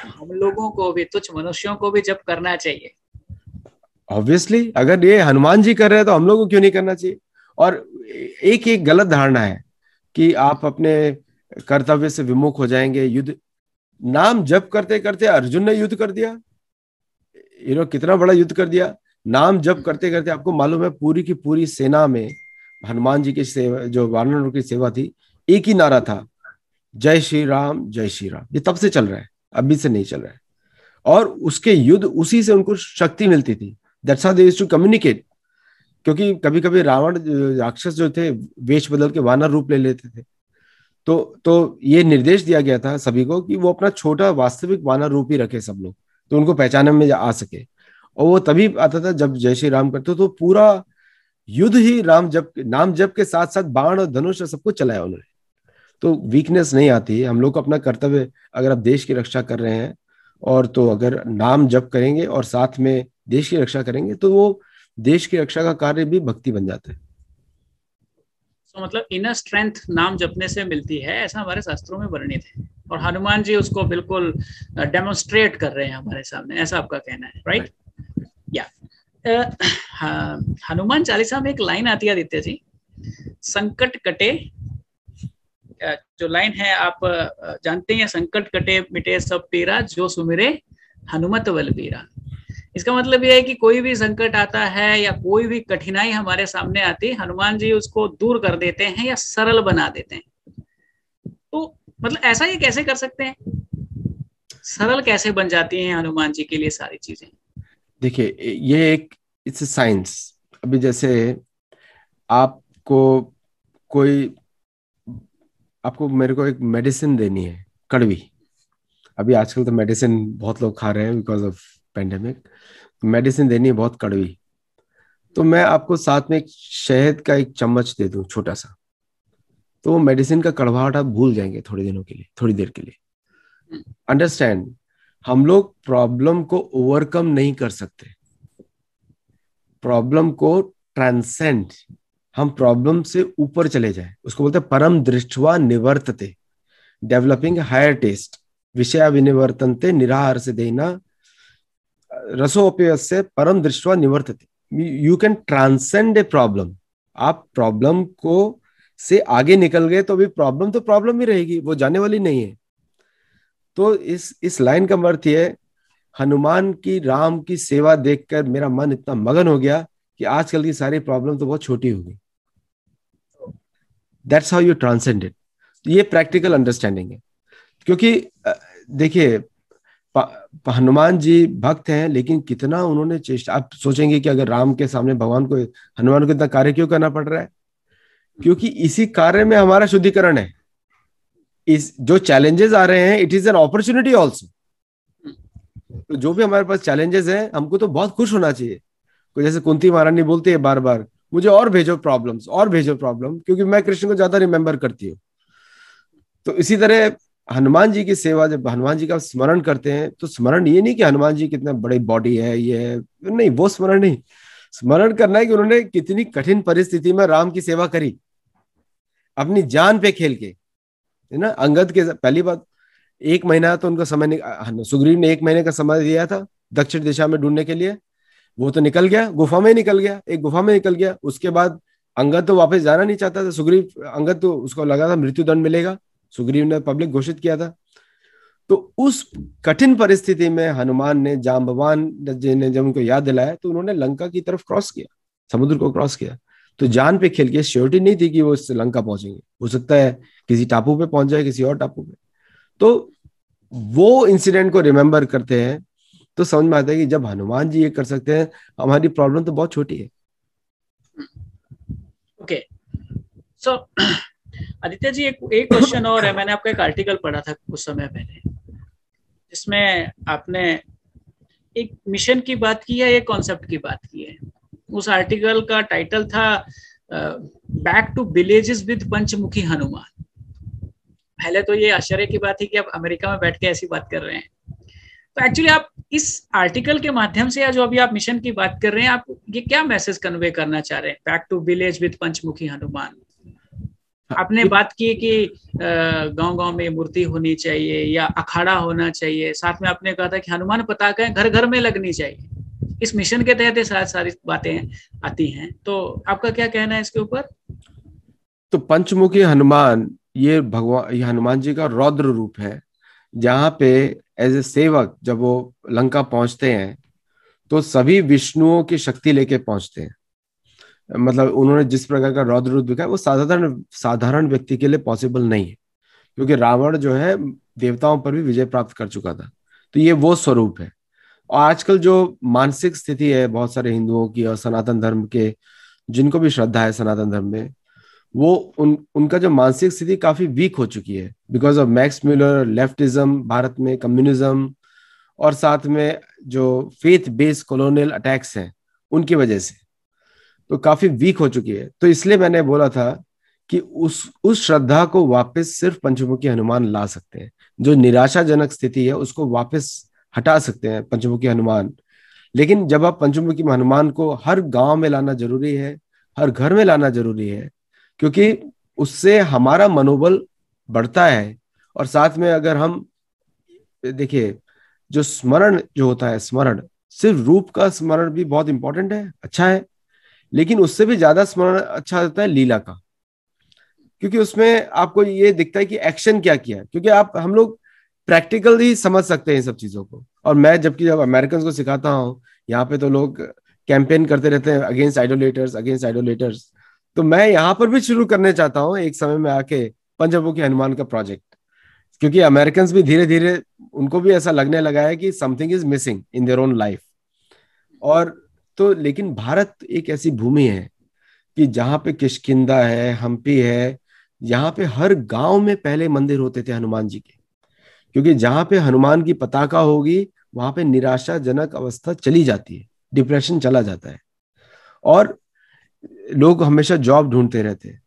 हम लोगों को भी, तुच्छ मनुष्यों को भी जप करना चाहिए। ऑब्वियसली अगर ये हनुमान जी कर रहे हैं तो हम लोग को क्यों नहीं करना चाहिए। और एक एक गलत धारणा है कि आप अपने कर्तव्य से विमुख हो जाएंगे। युद्ध, नाम जप करते करते अर्जुन ने युद्ध कर दिया, कितना बड़ा युद्ध कर दिया। नाम जप करते करते आपको मालूम है पूरी की पूरी सेना में हनुमान जी की सेवा, जो वानरों की सेवा थी, एक ही नारा था, जय श्री राम जय श्री राम। ये तब से चल रहा है, अभी से नहीं चल रहा है। और उसके युद्ध, उसी से उनको शक्ति मिलती थी। That's how they used to communicate. क्योंकि कभी कभी रावण राक्षस जो थे वेश बदल के वानर रूप ले लेते थे, तो ये निर्देश दिया गया था सभी को कि वो अपना छोटा वास्तविक वानर रूप ही रखे सब लोग, तो उनको पहचानने में आ सके। और वो तभी आता था जब जय श्री राम करते, तो पूरा युद्ध ही राम जप, नाम जप के साथ साथ बाण और धनुष और सब कुछ चलाया उन्होंने। तो वीकनेस नहीं आती है। हम लोग को अपना कर्तव्य, अगर आप देश की रक्षा कर रहे हैं और तो अगर नाम जप करेंगे और साथ में देश की रक्षा करेंगे, तो वो देश की रक्षा का कार्य भी भक्ति बन जाता है। तो मतलब इनर स्ट्रेंथ नाम जपने से मिलती है, ऐसा हमारे शास्त्रों में वर्णित है, और हनुमान जी उसको बिल्कुल डेमोन्स्ट्रेट कर रहे हैं हमारे सामने, ऐसा आपका कहना है, राइट? या हनुमान चालीसा में एक लाइन आती है आदित्य जी, संकट कटे, जो लाइन है आप जानते हैं, संकट कटे मिटे सब पीरा, जो सुमिरे हनुमत बलबीरा। इसका मतलब यह है कि कोई भी संकट आता है या कोई भी कठिनाई हमारे सामने आती है, हनुमान जी उसको दूर कर देते हैं या सरल बना देते हैं। तो मतलब ऐसा ये कैसे कर सकते हैं, सरल कैसे बन जाती हैं हनुमान जी के लिए सारी चीजें? देखिए, ये एक इट्स साइंस। अभी जैसे आपको कोई, आपको मेरे को एक मेडिसिन देनी है कड़वी। अभी आजकल तो मेडिसिन बहुत लोग खा रहे हैं बिकॉज ऑफ पेंडेमिक। मेडिसिन देनी है बहुत कड़वी, तो मैं आपको साथ में एक शहद का एक चम्मच दे दूं छोटा सा, तो वो मेडिसिन का कड़वाहट आप भूल जाएंगे थोड़ी दिनों के लिए, थोड़ी देर के लिए। अंडरस्टैंड, हम लोग प्रॉब्लम को ओवरकम नहीं कर सकते, प्रॉब्लम को ट्रांसेंड, हम प्रॉब्लम से ऊपर चले जाए, उसको बोलते हैं परम दृष्टवा निवर्तते, डेवलपिंग हायर टेस्ट, विषया विनिवर्तनते निराहार से देना रसोपयस्य परम दृष्टवा निवर्तते। You can transcend a problem. आप प्रॉब्लम को से आगे निकल गए तो भी प्रॉब्लम तो प्रॉब्लम ही रहेगी, वो जाने वाली नहीं है। तो इस लाइन का अर्थ ये है, हनुमान की, राम की सेवा देखकर मेरा मन इतना मगन हो गया कि आजकल की सारी प्रॉब्लम तो बहुत छोटी होगी। That's how you transcend it. ये प्रैक्टिकल अंडरस्टैंडिंग है। क्योंकि देखिए, हनुमान जी भक्त हैं, लेकिन कितना उन्होंने चेष्टा, आप सोचेंगे कि अगर राम के सामने भगवान को, हनुमान को इतना कार्य क्यों करना पड़ रहा है? क्योंकि इसी कार्य में हमारा शुद्धिकरण है। इस जो चैलेंजेस आ रहे हैं, it is an opportunity also. तो जो भी हमारे पास चैलेंजेस हैं, हमको तो बहुत खुश होना चाहिए। कोई जैसे कुंती महारानी बोलती है बार बार, मुझे और भेजो प्रॉब्लम्स, और भेजो प्रॉब्लम, क्योंकि मैं कृष्ण को ज्यादा रिमेम्बर करती हूँ। तो इसी तरह हनुमान जी की सेवा, जब हनुमान जी का स्मरण करते हैं, तो स्मरण ये नहीं कि हनुमान जी कितना बड़ी बॉडी है, ये है, नहीं, वो स्मरण नहीं। स्मरण करना है कि उन्होंने कितनी कठिन परिस्थिति में राम की सेवा करी, अपनी जान पे खेल के, है ना। अंगद के, पहली बात, 1 महीना तो उनका समय, सुग्रीव ने 1 महीने का समय दिया था दक्षिण दिशा में ढूंढने के लिए, वो तो निकल गया, गुफा में निकल गया, एक गुफा में निकल गया। उसके बाद अंगद तो वापस जाना नहीं चाहता था, सुग्रीव, अंगद तो उसको लगा था मृत्यु दंड मिलेगा, सुग्रीव ने पब्लिक घोषित किया था। तो उस कठिन परिस्थिति में हनुमान ने, जाम्बवान जी ने जब उनको याद दिलाया, तो उन्होंने लंका की तरफ क्रॉस किया, समुद्र को क्रॉस किया। तो जान पे खेल के, श्योरिटी नहीं थी कि वो लंका पहुंचेंगे, हो सकता है किसी टापू पे पहुंच जाए, किसी और टापू पे। तो वो इंसिडेंट को रिमेम्बर करते हैं, तो समझ में आता है कि जब हनुमान जी ये कर सकते हैं, हमारी प्रॉब्लम तो बहुत छोटी है। ओके, सो आदित्य जी, एक क्वेश्चन और है। मैंने आपका एक आर्टिकल पढ़ा था कुछ समय पहले, जिसमें आपने एक मिशन की बात की है, एक कॉन्सेप्ट की बात की है। उस आर्टिकल का टाइटल था बैक टू विलेजेस विद पंचमुखी हनुमान। पहले तो ये आश्चर्य की बात थी कि आप अमेरिका में बैठ के ऐसी बात कर रहे हैं। तो एक्चुअली आप इस आर्टिकल के माध्यम से या जो अभी आप मिशन की बात कर रहे हैं, आप ये क्या मैसेज कन्वे करना चाह रहे हैं, बैक टू विलेज विद पंचमुखी हनुमान? आपने बात की कि गांव-गांव में मूर्ति होनी चाहिए या अखाड़ा होना चाहिए, साथ में आपने कहा था कि हनुमान पताका घर घर में लगनी चाहिए। इस मिशन के तहत ये सारी बातें आती हैं, तो आपका क्या कहना है इसके ऊपर? तो पंचमुखी हनुमान ये भगवान, ये हनुमान जी का रौद्र रूप है, जहाँ पे एज ए सेवक जब वो लंका पहुंचते हैं तो सभी विष्णुओं की शक्ति लेके पहुंचते हैं। मतलब उन्होंने जिस प्रकार का रौद्र रूप दिखाया वो साधारण साधारण व्यक्ति के लिए पॉसिबल नहीं है, क्योंकि रावण जो है देवताओं पर भी विजय प्राप्त कर चुका था। तो ये वो स्वरूप है। और आजकल जो मानसिक स्थिति है बहुत सारे हिंदुओं की और सनातन धर्म के, जिनको भी श्रद्धा है सनातन धर्म में, वो उनका जो मानसिक स्थिति काफी वीक हो चुकी है because of Max Muller, leftism Bharat में, कम्युनिज्म, और साथ में जो फेथ बेस्ड कॉलोनियल अटैक्स हैं उनकी वजह से तो काफी वीक हो चुकी है। तो इसलिए मैंने बोला था कि उस श्रद्धा को वापस सिर्फ पंचमुखी हनुमान ला सकते हैं। जो निराशाजनक स्थिति है उसको वापस हटा सकते हैं पंचमुखी हनुमान। लेकिन जब आप पंचमुखी हनुमान को हर गांव में लाना जरूरी है, हर घर में लाना जरूरी है, क्योंकि उससे हमारा मनोबल बढ़ता है। और साथ में अगर हम देखिए, जो स्मरण जो होता है, स्मरण सिर्फ रूप का स्मरण भी बहुत इंपॉर्टेंट है, अच्छा है, लेकिन उससे भी ज्यादा स्मरण अच्छा होता है लीला का, क्योंकि उसमें आपको ये दिखता है कि एक्शन क्या किया, क्योंकि हम लोग प्रैक्टिकली समझ सकते हैं इन सब चीजों को। और मैं जब अमेरिकन को सिखाता हूँ, यहाँ पे तो लोग कैंपेन करते रहते हैं अगेंस्ट आइडोलेटर्स, अगेंस्ट आइडोलेटर्स। तो मैं यहाँ पर भी शुरू करने चाहता हूँ एक समय में आके पंचमुखी हनुमान का प्रोजेक्ट, क्योंकि अमेरिकन भी धीरे धीरे उनको भी ऐसा लगने लगा है कि something is missing in their own life. और तो लेकिन भारत एक ऐसी भूमि है कि जहाँ पे किष्किंधा है, हम्पी है, यहाँ पे हर गांव में पहले मंदिर होते थे हनुमान जी के, क्योंकि जहाँ पे हनुमान की पताका होगी वहां पे निराशाजनक अवस्था चली जाती है, डिप्रेशन चला जाता है, और लोग हमेशा जॉब ढूंढते रहते हैं।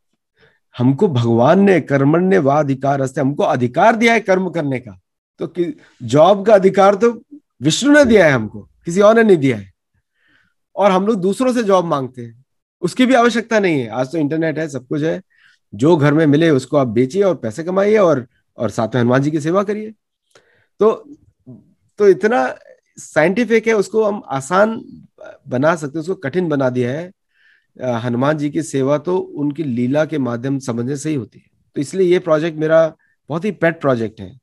हमको भगवान ने कर्मण्य वा अधिकार हस्ते, हमको अधिकार दिया है कर्म करने का, तो जॉब का अधिकार तो विष्णु ने दिया है हमको, किसी और ने नहीं दिया है। और हम लोग दूसरों से जॉब मांगते हैं, उसकी भी आवश्यकता नहीं है। आज तो इंटरनेट है, सब कुछ है, जो घर में मिले उसको आप बेचिए और पैसे कमाइए, और साथ में हनुमान जी की सेवा करिए। तो तो इतना साइंटिफिक है, उसको हम आसान बना सकते हैं, उसको कठिन बना दिया है। हनुमान जी की सेवा तो उनकी लीला के माध्यम समझने से ही होती है। तो इसलिए ये प्रोजेक्ट मेरा बहुत ही पेट प्रोजेक्ट है,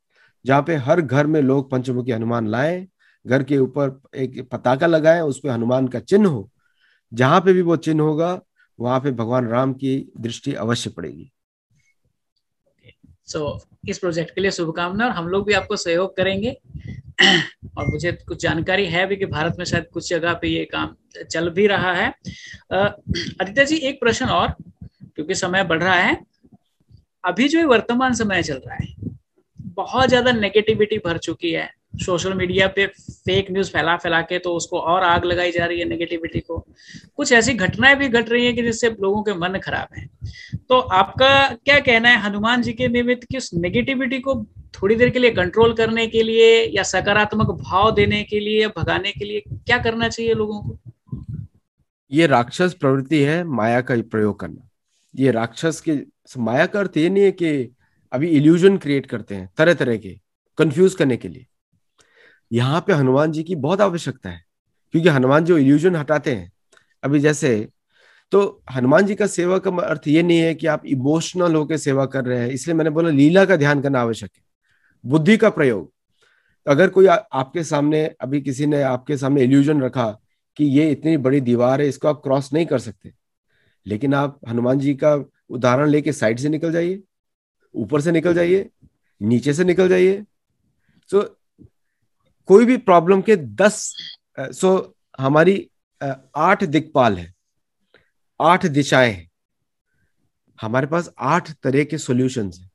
जहाँ पे हर घर में लोग पंचमुखी हनुमान लाएं, घर के ऊपर एक पताका लगाएं, उस पे हनुमान का चिन्ह हो। जहां पे भी वो चिन्ह होगा वहां पे भगवान राम की दृष्टि अवश्य पड़ेगी। इस प्रोजेक्ट के लिए शुभकामना, और हम लोग भी आपको सहयोग करेंगे। और मुझे कुछ जानकारी है भी कि भारत में शायद कुछ जगह पे ये काम चल भी रहा है। आदित्य जी, एक प्रश्न और, क्योंकि समय बढ़ रहा है। अभी जो वर्तमान समय चल रहा है, बहुत ज्यादा नेगेटिविटी भर चुकी है सोशल मीडिया पे, फेक न्यूज फैला फैला के तो उसको और आग लगाई जा रही है नेगेटिविटी को। कुछ ऐसी घटनाएं भी घट रही हैं कि जिससे लोगों के मन खराब है। तो आपका क्या कहना है हनुमान जी के निमित्त कि उस नेगेटिविटी को थोड़ी देर के लिए कंट्रोल करने के लिए या सकारात्मक भाव देने के लिए या भगाने के लिए क्या करना चाहिए लोगों को? ये राक्षस प्रवृत्ति है माया का प्रयोग करना। ये राक्षस की माया का अर्थ ये नहीं है कि अभी इल्यूजन क्रिएट करते हैं तरह तरह के, कंफ्यूज करने के लिए। यहाँ पे हनुमान जी की बहुत आवश्यकता है, क्योंकि हनुमान जो इल्यूजन हटाते हैं। अभी जैसे, तो हनुमान जी का सेवा का अर्थ ये नहीं है कि आप इमोशनल होकर सेवा कर रहे हैं, इसलिए मैंने बोला लीला का ध्यान करना आवश्यक है, बुद्धि का प्रयोग। अगर कोई आपके सामने, अभी किसी ने आपके सामने इल्यूजन रखा कि ये इतनी बड़ी दीवार है, इसको आप क्रॉस नहीं कर सकते, लेकिन आप हनुमान जी का उदाहरण लेके साइड से निकल जाइए, ऊपर से निकल जाइए, नीचे से निकल जाइए। सो कोई भी प्रॉब्लम के 10 हमारी 8 दिक्पाल है, 8 दिशाएं हैं, हमारे पास 8 तरह के सॉल्यूशंस हैं,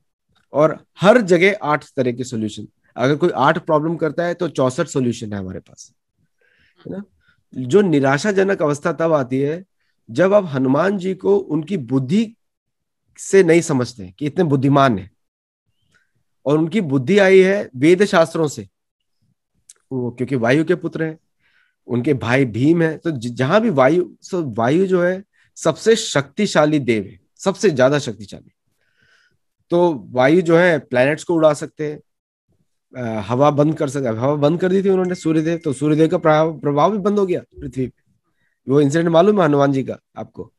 और हर जगह 8 तरह के सॉल्यूशन। अगर कोई 8 प्रॉब्लम करता है तो 64 सॉल्यूशन है हमारे पास, है ना। जो निराशाजनक अवस्था तब आती है जब आप हनुमान जी को उनकी बुद्धि से नहीं समझते कि इतने बुद्धिमान है, और उनकी बुद्धि आई है वेद शास्त्रों से। वो क्योंकि वायु के पुत्र हैं, उनके भाई भीम है, तो जहां भी वायु, सो वायु जो है सबसे शक्तिशाली देव है, सबसे ज्यादा शक्तिशाली। तो वायु जो है प्लैनेट्स को उड़ा सकते हैं, हवा बंद कर सकते, हवा बंद कर दी थी उन्होंने सूर्यदेव, तो सूर्यदेव का प्रभाव प्रभाव भी बंद हो गया पृथ्वी पे। वो इंसिडेंट मालूम है हनुमान जी का आपको?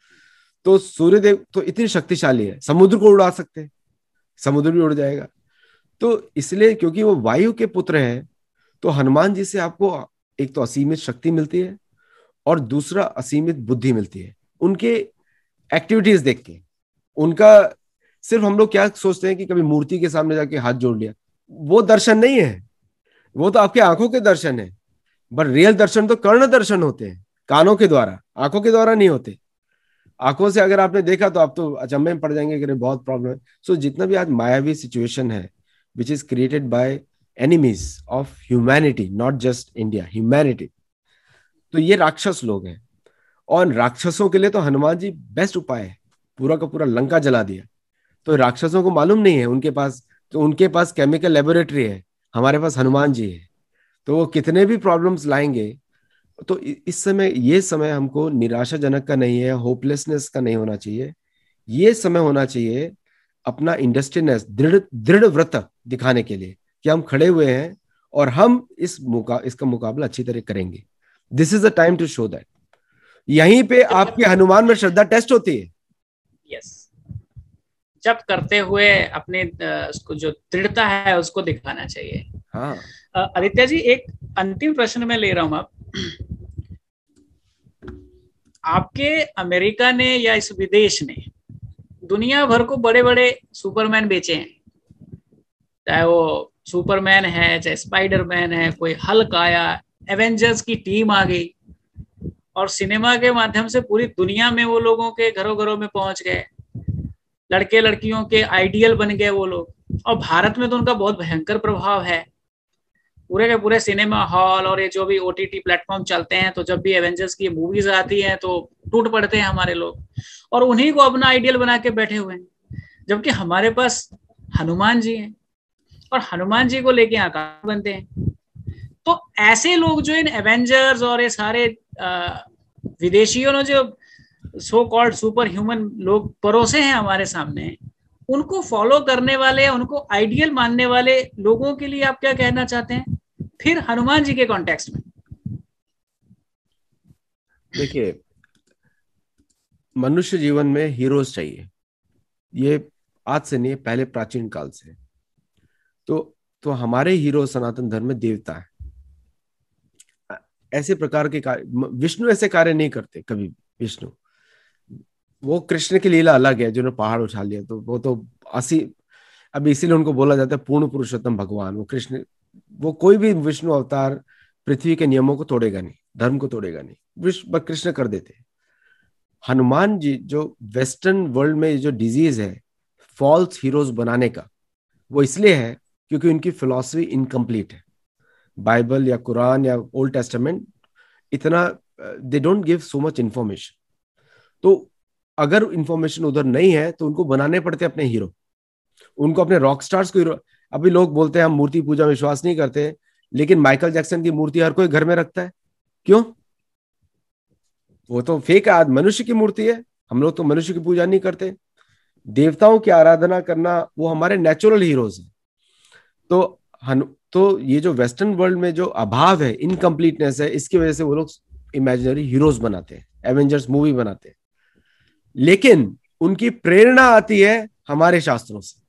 तो सूर्यदेव तो इतनी शक्तिशाली है, समुद्र को उड़ा सकते हैं, समुद्र भी उड़ जाएगा। तो इसलिए क्योंकि वो वायु के पुत्र हैं, तो हनुमान जी से आपको एक तो असीमित शक्ति मिलती है, और दूसरा असीमित बुद्धि मिलती है उनके एक्टिविटीज देख के। उनका सिर्फ हम लोग क्या सोचते हैं कि कभी मूर्ति के सामने जाके हाथ जोड़ लिया, वो दर्शन नहीं है, वो तो आपके आंखों के दर्शन है। बट रियल दर्शन तो कर्ण दर्शन होते हैं, कानों के द्वारा, आंखों के द्वारा नहीं होते। आंखों से अगर आपने देखा तो आप तो अचंभे में पड़ जाएंगे कि बहुत प्रॉब्लम है। सो जितना भी आज मायावी सिचुएशन है which is created by enemies of humanity, not just India, humanity, तो ये राक्षस लोग हैं। और राक्षसों के लिए तो हनुमान जी बेस्ट उपाय है, पूरा का पूरा लंका जला दिया। तो राक्षसों को मालूम नहीं है उनके पास, तो उनके पास केमिकल लेबोरेटरी है, हमारे पास हनुमान जी है। तो वो कितने भी प्रॉब्लम्स लाएंगे। तो इस समय, ये समय हमको निराशाजनक का नहीं है, होपलेसनेस का नहीं होना चाहिए। ये समय होना चाहिए अपना इंडस्ट्रीनेस, दृढ़ दृढ़ व्रत दिखाने के लिए कि हम खड़े हुए हैं और हम इसका मुकाबला अच्छी तरह करेंगे। This is the time to show that. यहीं पे आपके हनुमान में श्रद्धा टेस्ट होती है। यस, जब करते हुए अपने उसको जो दृढ़ता है उसको दिखाना चाहिए। हाँ आदित्य जी, एक अंतिम प्रश्न मैं ले रहा हूं आपके अमेरिका ने या इस विदेश ने दुनिया भर को बड़े बड़े सुपरमैन बेचे हैं, चाहे वो सुपरमैन है, चाहे स्पाइडरमैन है, कोई हल्क आया, एवेंजर्स की टीम आ गई, और सिनेमा के माध्यम से पूरी दुनिया में वो लोगों के घरों घरों में पहुंच गए, लड़के लड़कियों के आइडियल बन गए वो लोग। और भारत में तो उनका बहुत भयंकर प्रभाव है, पूरे के पूरे सिनेमा हॉल और ये जो भी ओटीटी प्लेटफॉर्म चलते हैं, तो जब भी एवेंजर्स की मूवीज आती हैं तो टूट पड़ते हैं हमारे लोग, और उन्हीं को अपना आइडियल बना के बैठे हुए हैं। जबकि हमारे पास हनुमान जी हैं, और हनुमान जी को लेके आकाश बनते हैं। तो ऐसे लोग जो इन एवेंजर्स और ये सारे विदेशियों ने जो सो कॉल्ड सुपर ह्यूमन लोग परोसे हैं हमारे सामने, उनको फॉलो करने वाले, उनको आइडियल मानने वाले लोगों के लिए आप क्या कहना चाहते हैं फिर हनुमान जी के कॉन्टेक्स्ट में? देखिए, मनुष्य जीवन में हीरोज चाहिए, ये आज से नहीं है, पहले प्राचीन काल से। तो हमारे हीरो सनातन धर्म में देवता है। ऐसे प्रकार के कार्य विष्णु ऐसे कार्य नहीं करते कभी भी। विष्णु, वो कृष्ण की लीला अलग है, जिन्होंने पहाड़ उठा लिया, तो वो तो असी, अब इसीलिए उनको बोला जाता है पूर्ण पुरुषोत्तम भगवान। वो कृष्ण, वो कोई भी विष्णु अवतार पृथ्वी के नियमों को तोड़ेगा नहीं, धर्म को तोड़ेगा नहीं, विष्णु कृष्ण कर देते। हनुमान जी जो वेस्टर्न वर्ल्ड में जो डिजीज है फॉल्स हीरोज बनाने का, वो इसलिए है क्योंकि उनकी फिलॉसफी इनकम्प्लीट है। बाइबल या कुरान या ओल्ड टेस्टामेंट इतना, they don't give so much information. तो अगर इंफॉर्मेशन उधर नहीं है तो उनको बनाने पड़ते अपने हीरो, उनको अपने रॉक स्टार्स को हीरो। अभी लोग बोलते हैं हम मूर्ति पूजा में विश्वास नहीं करते, लेकिन माइकल जैक्सन की मूर्ति हर कोई घर में रखता है। क्यों? वो तो फेक मनुष्य की मूर्ति है। हम लोग तो मनुष्य की पूजा नहीं करते। देवताओं की आराधना करना वो हमारे नेचुरल हीरोज हैं। तो ये जो वेस्टर्न वर्ल्ड में जो अभाव है, इनकम्प्लीटनेस है, इसकी वजह से वो लोग इमेजिनरी हीरोज बनाते हैं, एवेंजर्स मूवी बनाते हैं। लेकिन उनकी प्रेरणा आती है हमारे शास्त्रों से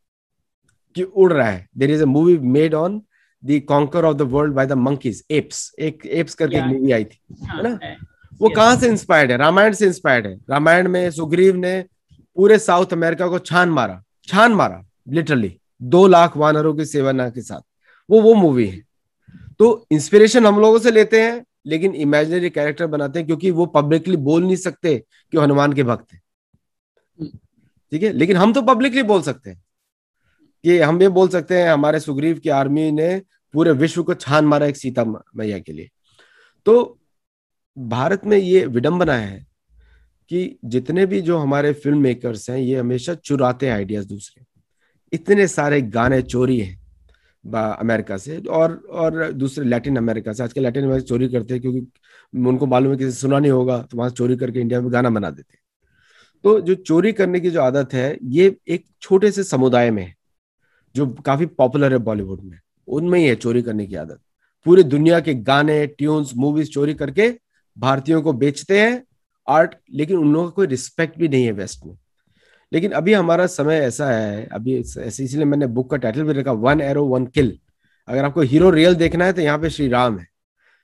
कि उड़ रहा है। There is a movie made on the conquer of the world by the monkeys, apes, एक एप्स करके एक मूवी आई थी, है ना? वो कहां से इंस्पायर्ड है? रामायण से इंस्पायर्ड है। रामायण में सुग्रीव ने पूरे साउथ अमेरिका को छान मारा लिटरली 2 लाख वानरों की सेना के साथ। वो मूवी है। तो इंस्पिरेशन हम लोगों से लेते हैं, लेकिन इमेजिनरी कैरेक्टर बनाते हैं, क्योंकि वो पब्लिकली बोल नहीं सकते कि वो हनुमान के भक्त हैं, ठीक है? लेकिन हम तो पब्लिकली बोल सकते हैं कि हम ये बोल सकते हैं हमारे सुग्रीव की आर्मी ने पूरे विश्व को छान मारा एक सीता मैया के लिए। तो भारत में ये विडंबना है कि जितने भी जो हमारे फिल्म मेकर्स हैं ये हमेशा चुराते हैं आइडियाज दूसरे। इतने सारे गाने चोरी हैं अमेरिका से और दूसरे लैटिन अमेरिका से। आजकल लैटिन अमेरिका चोरी करते हैं क्योंकि उनको मालूम है कि सुना नहीं होगा, तो वहां चोरी करके इंडिया में गाना बना देते हैं। तो जो चोरी करने की जो आदत है ये एक छोटे से समुदाय में है जो काफी पॉपुलर है बॉलीवुड में, उनमें ही है चोरी करने की आदत। पूरी दुनिया के गाने, ट्यून्स, मूवीज चोरी करके भारतीयों को बेचते हैं आर्ट, लेकिन उन लोगों का कोई रिस्पेक्ट भी नहीं है वेस्ट में। लेकिन अभी हमारा समय ऐसा है, अभी इसलिए मैंने बुक का टाइटल भी रखा, 1 एरो 1 किल। अगर आपको हीरो रियल देखना है तो यहाँ पे श्री राम है,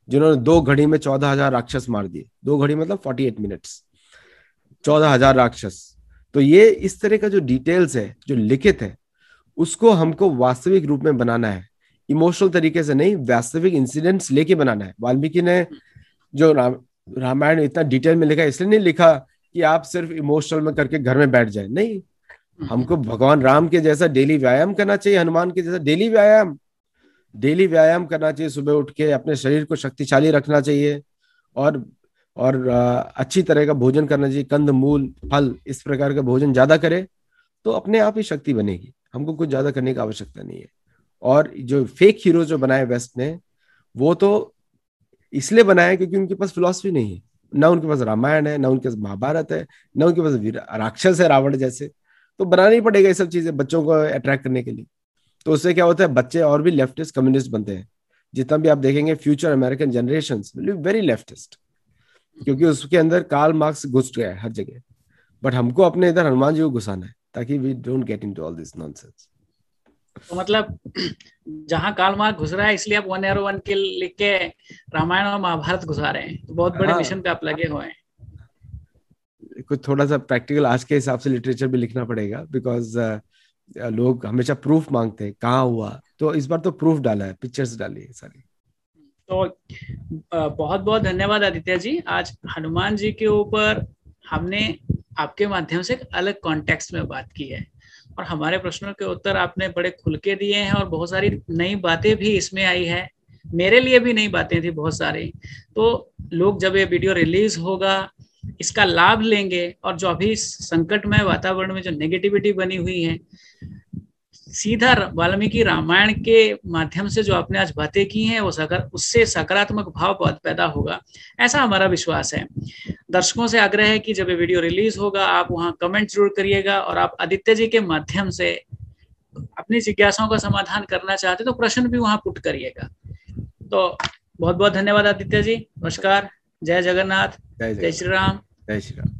जिन्होंने 2 घड़ी में 14,000 राक्षस मार दिए। 2 घड़ी मतलब 48 मिनट्स, 14,000 राक्षस। तो ये इस तरह का जो डिटेल्स है, जो लिखित है, उसको हमको वास्तविक रूप में बनाना है, इमोशनल तरीके से नहीं, वास्तविक इंसिडेंट्स लेके बनाना है। वाल्मीकि ने जो रामायण इतना डिटेल में लिखा, इसलिए नहीं लिखा कि आप सिर्फ इमोशनल में करके घर में बैठ जाए, नहीं। हमको भगवान राम के जैसा डेली व्यायाम करना चाहिए, हनुमान के जैसा डेली व्यायाम करना चाहिए। सुबह उठ के अपने शरीर को शक्तिशाली रखना चाहिए और अच्छी तरह का भोजन करना चाहिए, कंद मूल फल इस प्रकार का भोजन ज्यादा करे तो अपने आप ही शक्ति बनेगी। हमको कुछ ज्यादा करने की आवश्यकता नहीं है। और जो फेक हीरो जो बनाए वेस्ट ने, वो तो इसलिए बनाए क्योंकि उनके पास फिलॉसफी नहीं है। ना उनके पास रामायण है, ना उनके पास महाभारत है, ना उनके पास राक्षस है रावण जैसे। तो बनाना ही पड़ेगा ये सब चीजें बच्चों को अट्रैक्ट करने के लिए। तो उससे क्या होता है, बच्चे और भी लेफ्टिस्ट कम्युनिस्ट बनते हैं। जितना भी आप देखेंगे future American generation will be very leftist, क्योंकि उसके अंदर कार्ल मार्क्स घुस गया है हर जगह। बट हमको अपने इधर हनुमान जी को घुसाना है ताकि we don't get into all this nonsense. तो मतलब जहां कार्ल मार्क्स घुस रहा है, इसलिए आप 1 एरो 1 किल लिख के रामायण और महाभारत घुसा रहे हैं। तो बहुत बड़े मिशन पे आप लगे हुए हैं। कुछ थोड़ा सा प्रैक्टिकल आज के हिसाब से लिटरेचर भी लिखना पड़ेगा, बिकॉज लोग हमेशा प्रूफ मांगते हैं कहाँ हुआ। तो इस बार तो प्रूफ डाला है, पिक्चर्स डाली है सारी। तो बहुत बहुत धन्यवाद आदित्य जी। आज हनुमान जी के ऊपर हमने आपके माध्यम से एक अलग कॉन्टेक्स्ट में बात की है और हमारे प्रश्नों के उत्तर आपने बड़े खुल के दिए हैं और बहुत सारी नई बातें भी इसमें आई है। मेरे लिए भी नई बातें थी बहुत सारी। तो लोग जब ये वीडियो रिलीज होगा इसका लाभ लेंगे और जो अभी संकटमय वातावरण में जो नेगेटिविटी बनी हुई है, सीधा वाल्मीकि रामायण के माध्यम से जो आपने आज बातें की हैं वो उससे सकारात्मक भाव पैदा होगा, ऐसा हमारा विश्वास है। दर्शकों से आग्रह है कि जब ये वीडियो रिलीज होगा आप वहां कमेंट जरूर करिएगा और आप आदित्य जी के माध्यम से अपनी जिज्ञासाओं का समाधान करना चाहते तो प्रश्न भी वहां पुट करिएगा। तो बहुत बहुत धन्यवाद आदित्य जी। नमस्कार। जय जगन्नाथ। जय श्री राम। जय श्री राम।